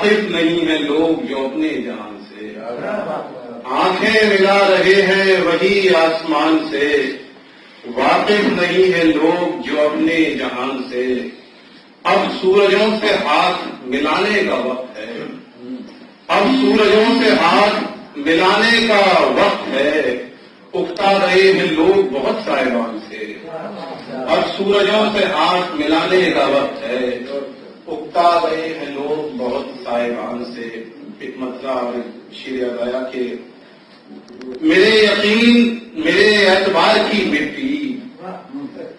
واقف نہیں ہیں لوگ جو اپنے جہان سے، آنکھیں ملا رہے ہیں وہی آسمان سے، واقف نہیں ہیں لوگ جو اپنے جہان سے، اب سورجوں سے ہاتھ ملانے کا وقت ہے، اب سورجوں سے ہاتھ ملانے کا وقت ہے، اکتا رہے ہیں لوگ بہت صاحبان سے، اب سورجوں سے ہاتھ ملانے کا وقت ہے، اکتا رہے ہیں لوگ بہت صاحبان سے۔ ایک مطلب شیر گایا کہ میرے یقین میرے اعتبار کی مٹی،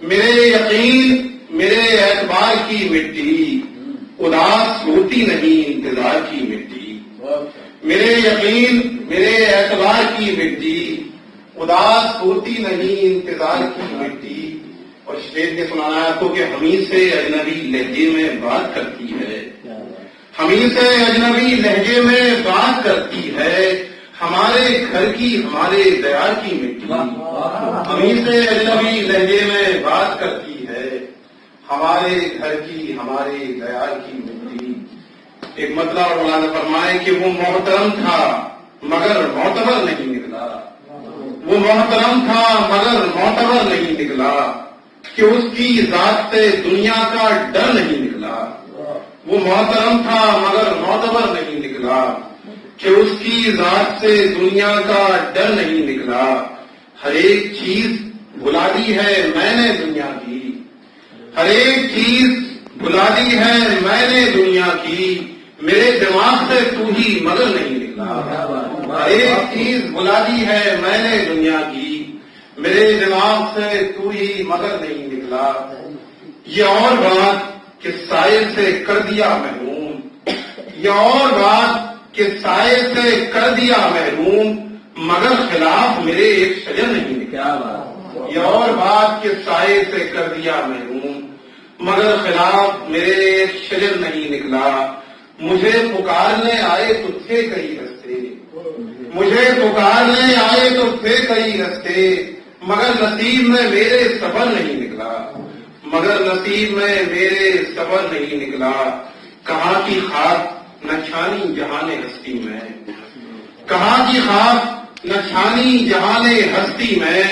میرے یقین میرے اعتبار کی مٹی، اداس ہوتی نہیں انتظار کی مٹی، میرے یقین میرے اعتبار کی مٹی، اداس ہوتی نہیں انتظار کی مٹی۔ اور شیر کے سنانا ہے تو کہ ہمیں سے اجنبی لہجے میں بات کرتی ہے، ہمیں سے اجنبی لہجے میں بات کرتی ہے، ہمارے گھر کی ہمارے دیار کی مٹی، ہمیں سے اجنبی لہجے میں بات کرتی ہے، ہمارے گھر کی ہمارے دیار کی مٹی۔ ایک مطلب مولانا فرمائے کہ وہ محترم تھا مگر معتبر نہیں نکلا، وہ محترم تھا مگر معتبر نہیں نکلا، کہ اس کی ذات سے دنیا کا ڈر نہیں نکلا، وہ محترم تھا مگر معتبر نہیں نکلا، کہ اس کی ذات سے دنیا کا ڈر نہیں نکلا، ہر ایک چیز بھلا دی ہے میں نے دنیا کی، ہر ایک چیز بھلا دی ہے میں نے دنیا کی، میرے دماغ سے تو ہی مگر نہیں نکلا، ہر ایک چیز بھلا دی ہے میں نے دنیا کی، میرے دماغ سے تو ہی مگر نہیں نکلا۔ یہ اور بات کہ سائے سے کر دیا محروم، یہ اور بات کہ سائے سے کر دیا محروم، مگر خلاف میرے ایک شجر نہیں نکلا، یہ اور بات کہ سائے سے کر دیا محروم، مگر خلاف میرے ایک شجر نہیں نکلا، مجھے پکارنے آئے تو تھے کئی رستے، مجھے پکارنے آئے تو تھے کئی رستے، مگر نصیب میں میرے صبر نہیں نکلا، مگر نصیب میں میرے صبر نہیں نکلا، کہاں کی خاک نہ چھانی جہان ہستی میں، کہاں کی خاک نہ چھانی جہان ہستی میں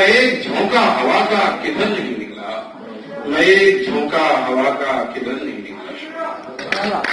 ایک جھونکا ہوا کا کدھر نہیں نکلا، میں ایک جھونکا ہوا کا کدھر نہیں نکلا۔